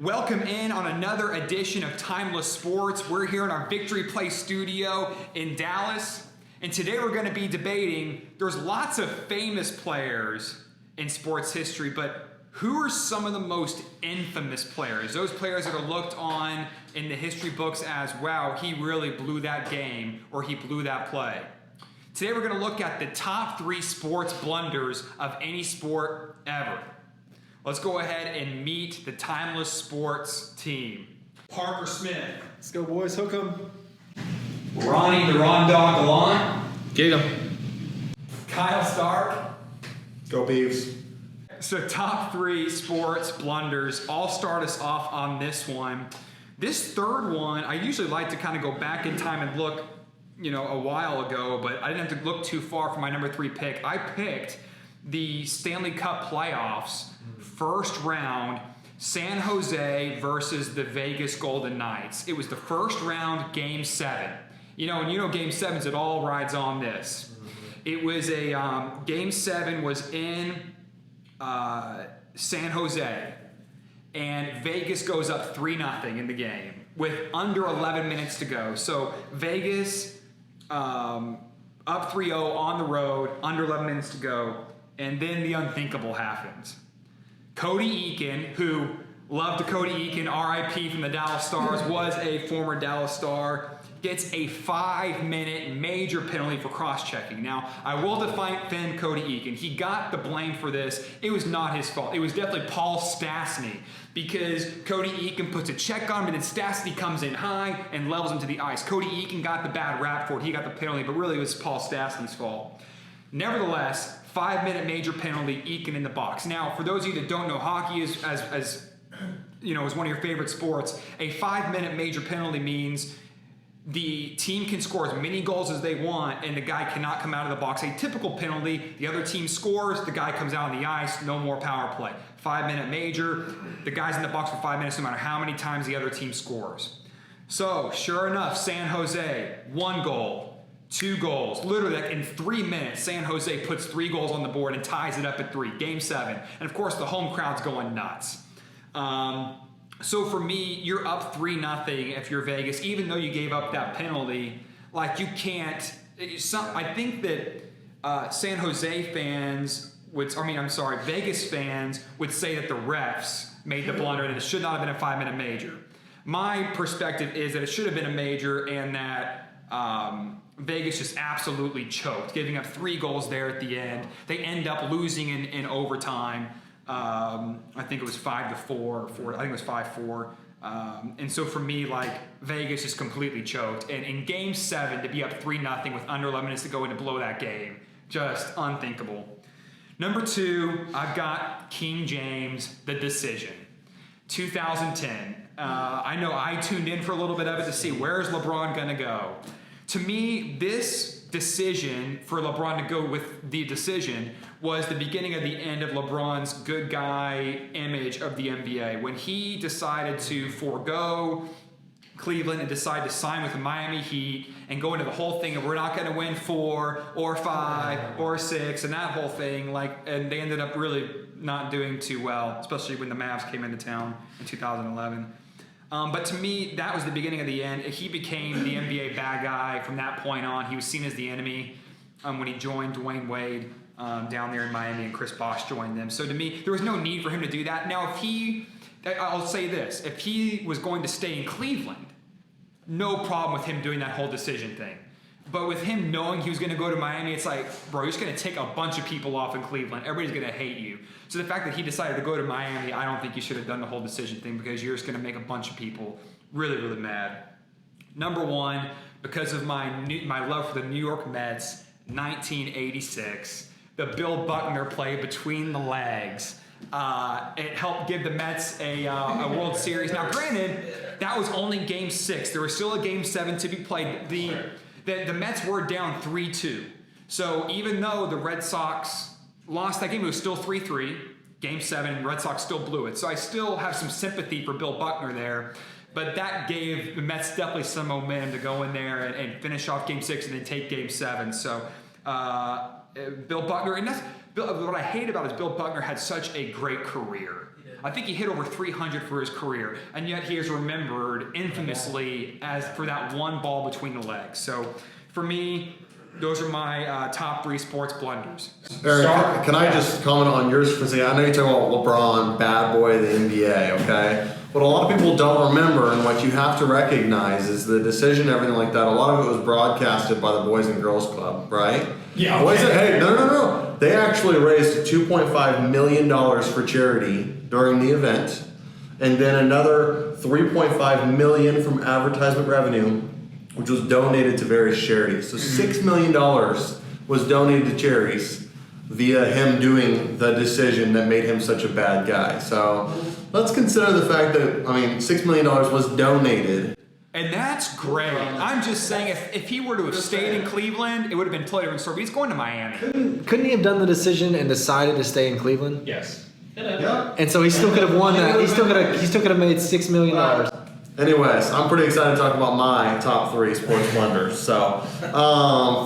Welcome in on another edition of Timeless Sports. We're here in our Victory Place studio in Dallas. And today we're going to be debating, there's lots of famous players in sports history, but who are some of the most infamous players? Those players that are looked on in the history books as, wow, he really blew that game or he blew that play. Today we're going to look at the top 3 sports blunders of any sport ever. Let's go ahead and meet the Timeless Sports team. Parker Smith. Let's go, boys. Hook 'em. Ronnie the Ron Dog Gallant. Get 'em. Kyle Stark. Go Beavs. So top 3 sports blunders. I'll start us off on this one. This third one, I usually like to kind of go back in time and look, a while ago, but I didn't have to look too far for my number 3 pick. I picked the Stanley Cup playoffs, first round, San Jose versus the Vegas Golden Knights. It was the first round, Game 7. And Game 7's, it all rides on this. It was a, Game 7 was in San Jose, and Vegas goes up 3-0 in the game with under 11 minutes to go. So Vegas up 3-0 on the road, under 11 minutes to go, and then the unthinkable happens. Cody Eakin, who loved to Cody Eakin, RIP from the Dallas Stars, was a former Dallas Star, gets a 5-minute major penalty for cross-checking. Now, I will defend Cody Eakin. He got the blame for this. It was not his fault. It was definitely Paul Stastny, because Cody Eakin puts a check on him, and then Stastny comes in high and levels him to the ice. Cody Eakin got the bad rap for it. He got the penalty, but really it was Paul Stastny's fault. Nevertheless, 5-minute major penalty, Eakin in the box. Now, for those of you that don't know, hockey is as one of your favorite sports. A 5-minute major penalty means the team can score as many goals as they want, and the guy cannot come out of the box. A typical penalty, the other team scores, the guy comes out on the ice, no more power play. 5-minute major, the guy's in the box for 5 minutes no matter how many times the other team scores. So, sure enough, San Jose, 1 goal, 2 goals. Literally, in 3 minutes, San Jose puts 3 goals on the board and ties it up at 3. Game 7. And of course, the home crowd's going nuts. So for me, you're up 3-0 if you're Vegas, even though you gave up that penalty. You can't. I think that San Jose fans Vegas fans would say that the refs made the blunder and it should not have been a 5-minute major. My perspective is that it should have been a major, and that Vegas just absolutely choked, giving up 3 goals there at the end. They end up losing in overtime. I think it was 5-4, I think it was 5-4. And so for me, Vegas just completely choked. And in Game 7, to be up 3-0 with under 11 minutes to go and to blow that game, just unthinkable. Number 2, I've got King James, The Decision, 2010. I know I tuned in for a little bit of it to see where's LeBron going to go. To me, this decision for LeBron to go with the decision was the beginning of the end of LeBron's good guy image of the NBA. When he decided to forego Cleveland and decide to sign with the Miami Heat and go into the whole thing of we're not going to win 4 or 5 or 6 and that whole thing, and they ended up really not doing too well, especially when the Mavs came into town in 2011. But to me, that was the beginning of the end. He became the NBA bad guy from that point on. He was seen as the enemy when he joined Dwayne Wade down there in Miami, and Chris Bosh joined them. So to me, there was no need for him to do that. Now, I'll say this, if he was going to stay in Cleveland, no problem with him doing that whole decision thing. But with him knowing he was going to go to Miami, it's bro, you're just going to take a bunch of people off in Cleveland. Everybody's going to hate you. So the fact that he decided to go to Miami, I don't think you should have done the whole decision thing, because you're just going to make a bunch of people really, really mad. Number 1, because of my love for the New York Mets, 1986, the Bill Buckner play between the legs. It helped give the Mets a World Series. Now, granted, that was only Game 6. There was still a Game 7 to be played. The Mets were down 3-2. So even though the Red Sox lost that game, it was still 3-3. Game 7, and Red Sox still blew it. So I still have some sympathy for Bill Buckner there. But that gave the Mets definitely some momentum to go in there and finish off Game 6 and then take Game 7. So Bill Buckner, and what I hate about it is Bill Buckner had such a great career. I think he hit over 300 for his career, and yet he is remembered infamously as for that one ball between the legs. So for me, those are my top 3 sports blunders. Eric, can I just comment on yours for a second? I know you talk about LeBron, bad boy of the NBA, okay? What a lot of people don't remember and what you have to recognize is the decision, everything like that. A lot of it was broadcasted by the Boys and Girls Club, right? Yeah. Okay. Hey, no. They actually raised $2.5 million for charity during the event, and then another $3.5 million from advertisement revenue, which was donated to various charities. So $6 million was donated to charities via him doing the decision that made him such a bad guy. So let's consider the fact that, $6 million was donated. And that's great. I'm just saying, if he were to have stayed in Cleveland, it would have been totally different story. But he's going to Miami. Couldn't he have done the decision and decided to stay in Cleveland? Yes. Yeah. And so he still could have won that. He still could have made $6 million. Anyways, I'm pretty excited to talk about my top 3 sports blunders. So,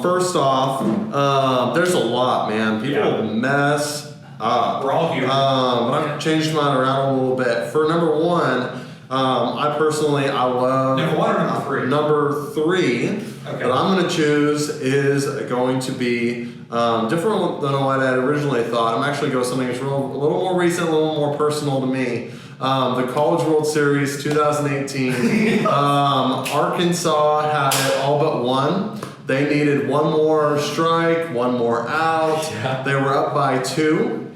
first off, there's a lot, man. People mess up. We're all human. But I've changed mine around a little bit. For number 1, I love Number 1 or number 3? Number 3 Okay. that I'm going to choose is going to be different than what I had originally thought. I'm actually going to go something that's a little more recent, a little more personal to me. The College World Series 2018. Arkansas had it all but one. They needed one more strike, one more out. Yeah. They were up by 2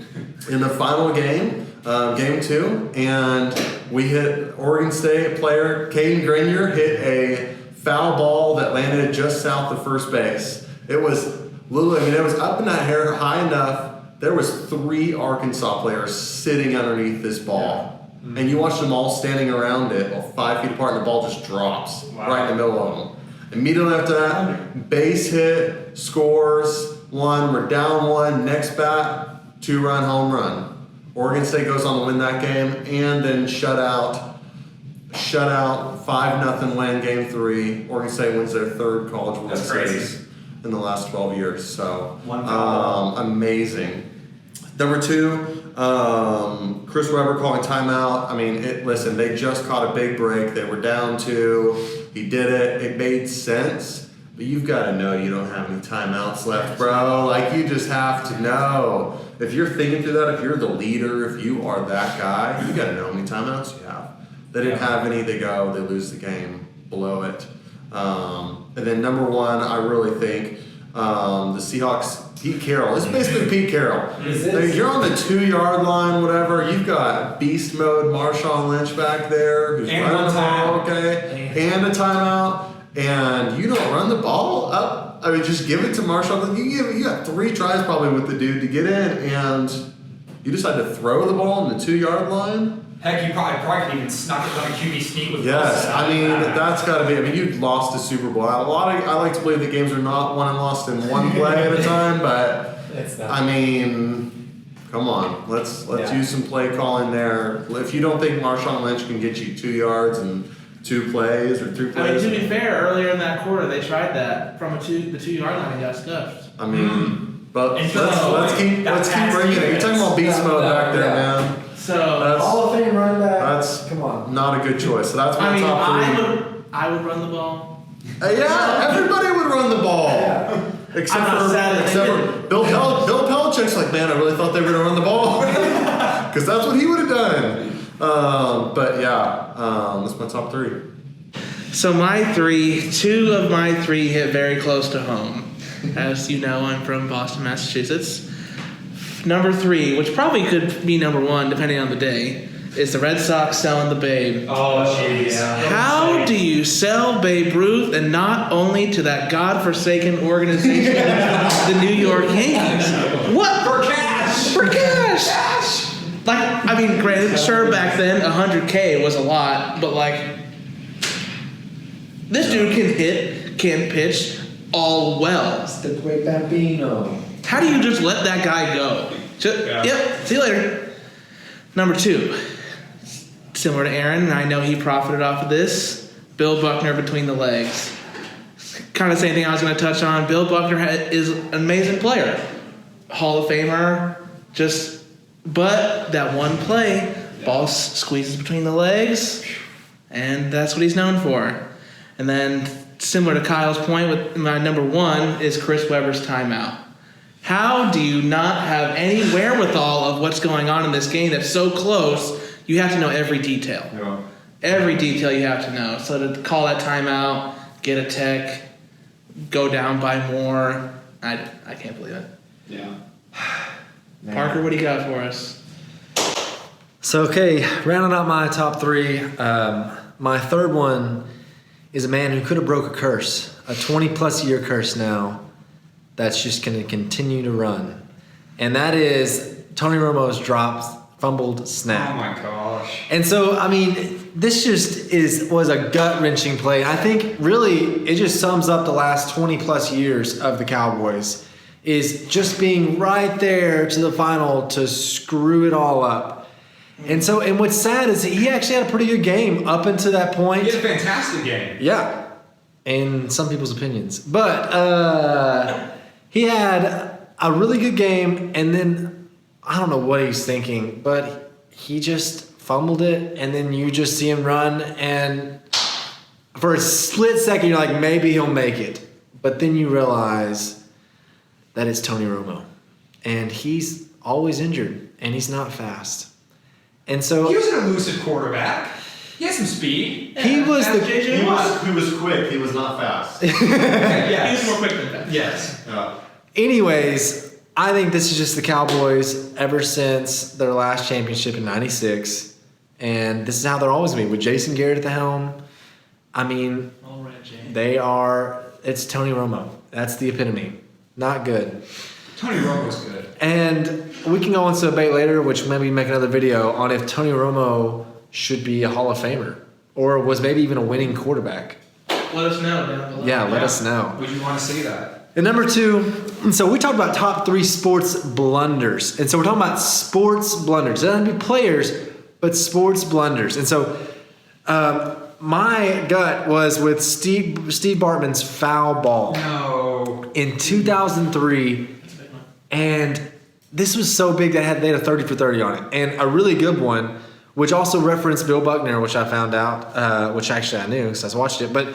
in the final game, game 2, and we hit Oregon State player Caden Grenier hit a foul ball that landed just south of first base. It was it was up in that air high enough. There was 3 Arkansas players sitting underneath this ball. And you watch them all standing around it, 5 feet apart, and the ball just drops right in the middle of them. Immediately after that, base hit, scores, 1, we're down 1, next bat, 2-run home run. Oregon State goes on to win that game, and then shut out, 5-0 win, game 3. Oregon State wins their 3rd College World Series in the last 12 years. So, amazing. Number 2, Chris Webber calling timeout. Listen, they just caught a big break. They were down 2. He did it. It made sense. But you've got to know you don't have any timeouts left, bro. Like, you just have to know. If you're thinking through that, if you're the leader, if you are that guy, you got to know how many timeouts you have. They didn't have any. They go. They lose the game. Blow it. And then number 1, I really think the Seahawks. Pete Carroll. It's basically Pete Carroll. You're on the 2-yard line, whatever. You've got beast mode Marshawn Lynch back there who's and running the ball, timeout. okay, and a timeout, and you don't run the ball up. Just give it to Marshawn. You got 3 tries probably with the dude to get in, and you decide to throw the ball on the 2-yard line. Heck, you probably could even snuck it like a QB sneak with Yes, Wilson. that's got to be. You lost a Super Bowl. I like to believe that games are not won and lost in one play at a time, but come on, let's use some play calling there. If you don't think Marshawn Lynch can get you 2 yards and 2 plays or 3 plays, to be fair, earlier in that quarter they tried that from the 2-yard line and got stuffed. But And let's keep bringing it. You're talking about beast mode back there, man. So That's- Hall of Fame running back. That's Come on. not a good choice. So that's my top 3. I would run the ball. Yeah, everybody would run the ball. Yeah. Except I'm not for sad that they didn't. Bill Belichick's like, man, I really thought they were going to run the ball. Because that's what he would have done. That's my top 3. So my 3, 2 of my 3 hit very close to home. As you know, I'm from Boston, Massachusetts. Number 3, which probably could be number 1 depending on the day, is the Red Sox selling the Babe. Oh, jeez. How do you sell Babe Ruth and not only to that godforsaken organization, the New York Yankees? What? For cash! For cash! Granted, sure, back then, $100K was a lot, but this dude can hit, can pitch, all well. It's the great Bambino. How do you just let that guy go? Yep, see you later. Number 2, similar to Aaron, and I know he profited off of this, Bill Buckner between the legs. Kind of the same thing I was going to touch on. Bill Buckner is an amazing player. Hall of Famer, but that one play Ball squeezes between the legs, and that's what he's known for. And then, similar to Kyle's point, with my number 1 is Chris Webber's timeout. How do you not have any wherewithal of what's going on in this game that's so close? You have to know every detail. Yeah. Every detail you have to know. So to call that timeout, get a tech, go down by more, I can't believe it. Yeah. Parker, what do you got for us? So, okay, rounding out my top 3, my third one is a man who could have broke a curse, a 20-plus year curse now that's just going to continue to run. And that is Tony Romo's dropped, fumbled snap. Oh my gosh. And so, I mean, this just was a gut-wrenching play. I think really it just sums up the last 20-plus years of the Cowboys, is just being right there to the final to screw it all up. And so, and what's sad is he actually had a pretty good game up until that point. He had a fantastic game. Yeah, in some people's opinions. But he had a really good game, and then I don't know what he's thinking, but he just fumbled it, and then you just see him run, and for a split second, you're like, maybe he'll make it. But then you realize that it's Tony Romo, and he's always injured, and he's not fast. And so He was an elusive quarterback. He had some speed. he was That's the JJ Watt. He was quick. He was not fast. Yes. He was more quick than that. Yes. Yeah. Anyways, I think this is just the Cowboys ever since their last championship in '96, and this is how they're always going to be with Jason Garrett at the helm. I mean, All right, Jay. they are. It's Tony Romo. That's the epitome. Not good. Tony Romo's good. And we can go into a debate later, which maybe make another video on if Tony Romo should be a Hall of Famer or was maybe even a winning quarterback. Let us know down below. Yeah, let us know. Would you want to see that? And number 2, so we talked about top 3 sports blunders. And so we're talking about sports blunders. It doesn't have to be players, but sports blunders. And so my gut was with Steve Bartman's foul ball No. in 2003. And this was so big that they had a 30 for 30 on it. And a really good one, which also referenced Bill Buckner, which I found out, which actually I knew because I watched it. But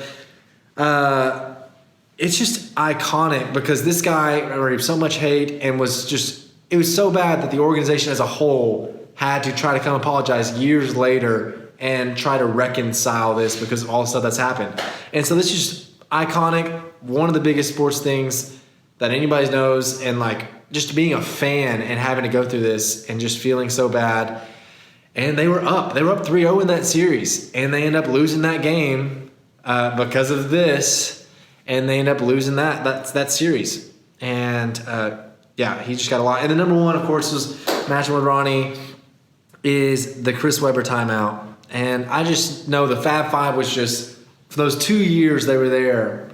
it's just iconic because this guy received so much hate and was just, it was so bad that the organization as a whole had to try to come apologize years later and try to reconcile this because of all the stuff that's happened. And so this is just iconic, one of the biggest sports things that anybody knows, and like just being a fan and having to go through this and just feeling so bad. And they were up 3-0 in that series, and they end up losing that game because of this, and they end up losing that series. And yeah, he just got a lot. And the number 1, of course, was matching with Ronnie, is the Chris Webber timeout. And I just know the Fab Five was just, for those 2 years they were there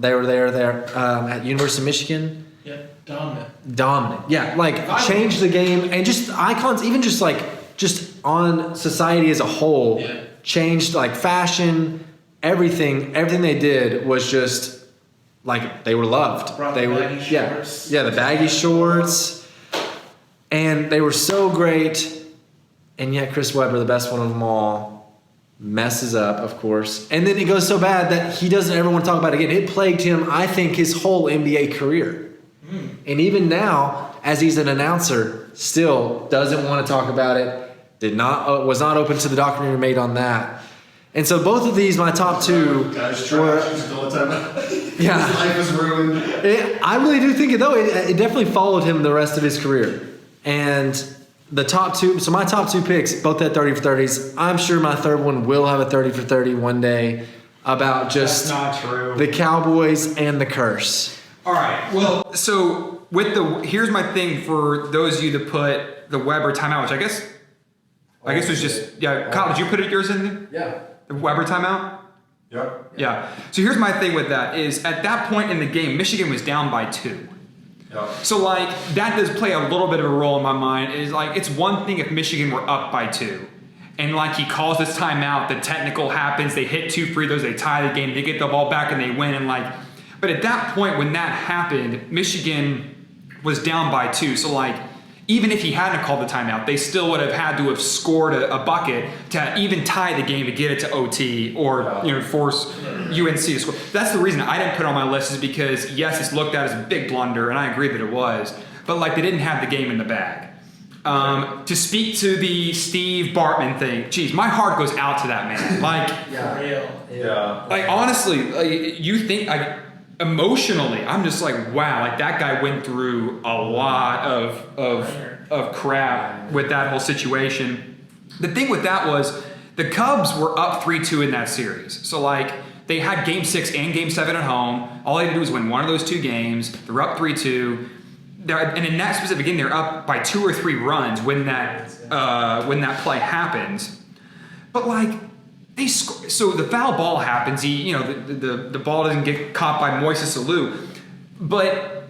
at University of Michigan. Yeah, dominant. Yeah, like changed the game, and just icons, even just on society as a whole, changed like fashion, everything they did was just like they were loved. Brought They the were baggy shorts. the baggy shorts, and they were so great. And yet Chris Webber, the best one of them all, messes up, of course. And then it goes so bad that he doesn't ever want to talk about it again. It plagued him, I think, his whole NBA career. And even now, as he's an announcer, still doesn't want to talk about it. Was not open to the documentary made on that. And so both of these, my top 2, Guys, were. trash. He's still a timeout. Yeah. His life is ruined. I really do think it though. It definitely followed him the rest of his career. And the top 2, so my top 2 picks both had 30 for 30s. I'm sure my third one will have a 30 for 30 one day about just That's not true. the Cowboys and the curse. All right. Well, so here's my thing for those of you that put the Weber timeout, which I guess was just Kyle, did you put yours in there? Yeah. The Weber timeout? Yep. Yeah. So here's my thing with that is at that point in the game, Michigan was down by 2. Yep. So like that does play a little bit of a role in my mind. Is like it's one thing if Michigan were up by 2. And like he calls this timeout, the technical happens, they hit 2 free throws, they tie the game, they get the ball back and they win, and like but at that point when that happened, Michigan was down by 2. So like even if he hadn't called the timeout, they still would have had to have scored a bucket to even tie the game to get it to OT or force UNC to score. That's the reason I didn't put it on my list, is because yes, it's looked at as a big blunder, and I agree that it was, but like they didn't have the game in the bag. To speak to the Steve Bartman thing, geez, my heart goes out to that man. Like, Yeah. like honestly, like, you think emotionally, I'm just like, wow, like that guy went through a lot of crap with that whole situation. The thing with that was the Cubs were up 3-2 in that series. So like they had game 6 and game 7 at home. All they had to do was win one of those 2 games. They're up 3-2. And in that specific game, they're up by 2 or 3 runs when that play happens. But like they score, so the foul ball happens. The ball doesn't get caught by Moises Alou, but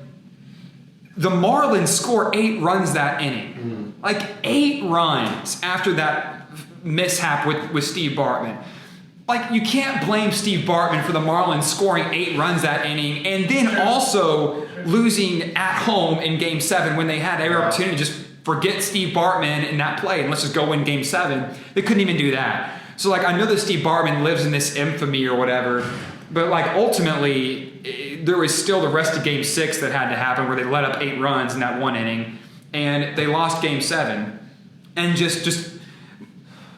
the Marlins score 8 runs that inning. Like 8 runs after that mishap with Steve Bartman. Like, you can't blame Steve Bartman for the Marlins scoring 8 runs that inning and then also losing at home in Game 7 when they had every opportunity to just forget Steve Bartman in that play and let's just go win Game 7. They couldn't even do that. So, like, I know that Steve Bartman lives in this infamy or whatever, but, like, ultimately, there was still the rest of Game 6 that had to happen where they let up 8 runs in that one inning, and they lost Game 7. And just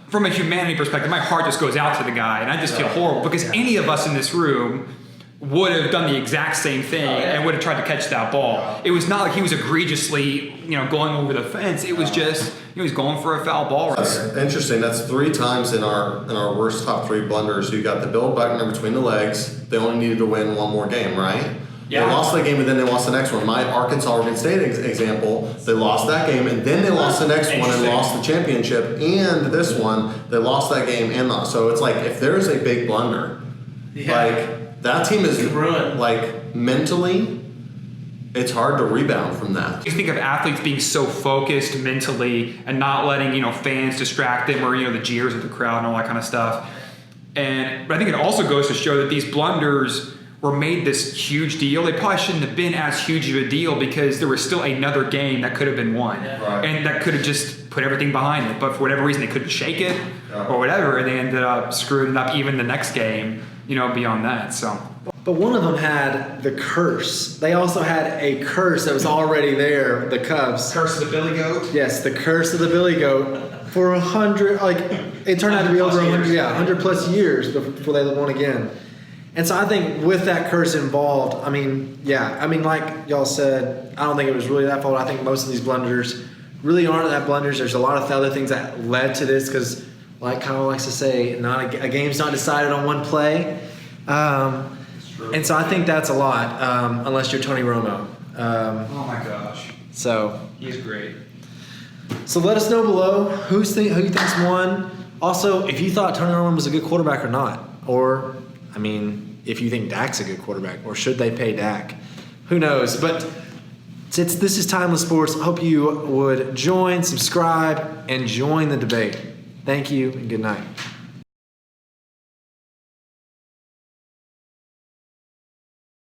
from a humanity perspective, my heart just goes out to the guy, and I just feel horrible because any of us in this room would have done the exact same thing and would have tried to catch that ball. It was not like he was egregiously, going over the fence. It was just he was going for a foul ball right That's there. interesting. That's 3 times in our worst top 3 blunders. You got the Bill Buckner between the legs. They only needed to win one more game, right? Yeah. They lost that game and then they lost the next one. My Arkansas-Oregon State example, they lost that game and then they lost the next one and lost the championship. And this one, they lost that game and lost. So it's like if there's a big blunder, like that team is ruined. like mentally, it's hard to rebound from that. You think of athletes being so focused mentally and not letting fans distract them or the jeers of the crowd and all that kind of stuff. But I think it also goes to show that these blunders were made this huge deal. They probably shouldn't have been as huge of a deal because there was still another game that could have been won. Right. And that could have just put everything behind it. But for whatever reason, they couldn't shake it or whatever. And they ended up screwing up even the next game, beyond that. So. But one of them had the curse. They also had a curse that was already there, the Cubs. Curse of the Billy Goat? Yes, the curse of the Billy Goat for 100, it turned out to be over 100, 100 plus years before they won again. And so I think with that curse involved, like y'all said, I don't think it was really that fault. I think most of these blunders really aren't that blunders. There's a lot of other things that led to this because, like Kyle likes to say, a game's not decided on one play. And so I think that's a lot, unless you're Tony Romo. Oh my gosh. So He's great. So let us know below who you think's won. Also, if you thought Tony Romo was a good quarterback or not, or if you think Dak's a good quarterback, or should they pay Dak? Who knows? But this is Timeless Sports. I hope you would join, subscribe, and join the debate. Thank you, and good night.